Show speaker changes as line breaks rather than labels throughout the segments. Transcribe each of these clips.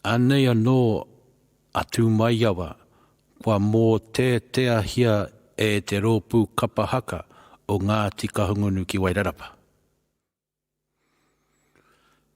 Anei anō atu mai awa, kua mō te ahia e te rōpū kapahaka o ngā tika hungunu ki Wairarapa.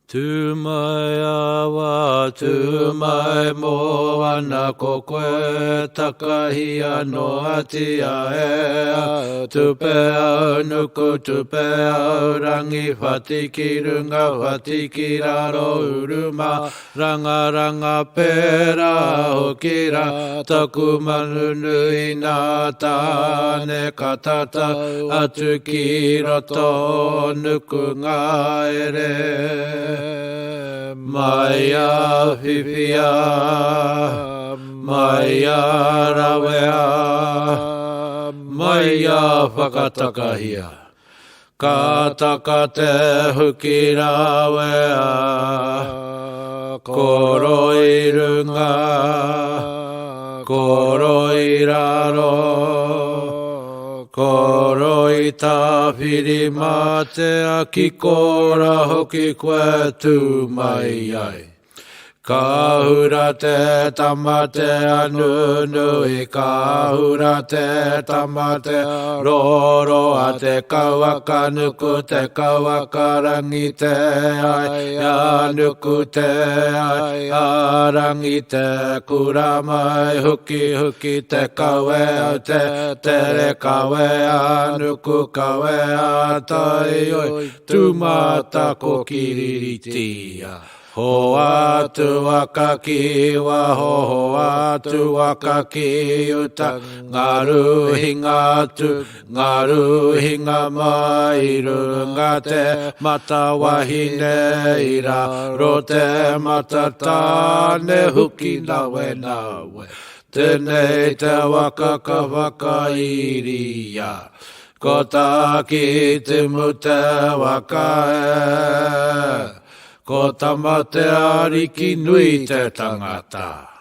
Tu mai awa, tu mai mō ana ko koe, takahi anō ati a ea, tupe au nuku, tupe au rangi, whatiki runga, whatiki raro uruma, ranga ranga pera hokira, taku manunu ina tāne katata, atu ki roto nuku ngā ere. Maya whiwhia, maya rawea, maya whakatakahia. Ka taka te huki rawea, koro i runga, koro i raro, koro i tāwhiri mā te aki kora hoki koe tū mai ai. Ka hura te tamate anunui, ka hura te tamate roro a te kawaka nuku, te kawaka rangi te ai, a nuku te ai, a rangi te kura mai, huki huki te kawe au te tere kawe a nuku kawe a tai oi, tūmata ko kiriritia. Ho atu waka ki wa ho atu waka ki uta ngaru hinga atu ngaru hinga mai runga te mata wahine ira ro te mata tāne huki nawe nawe tēnei te waka ka waka iria ko tā ki te mute waka e ko tamate ariki nui te tangata.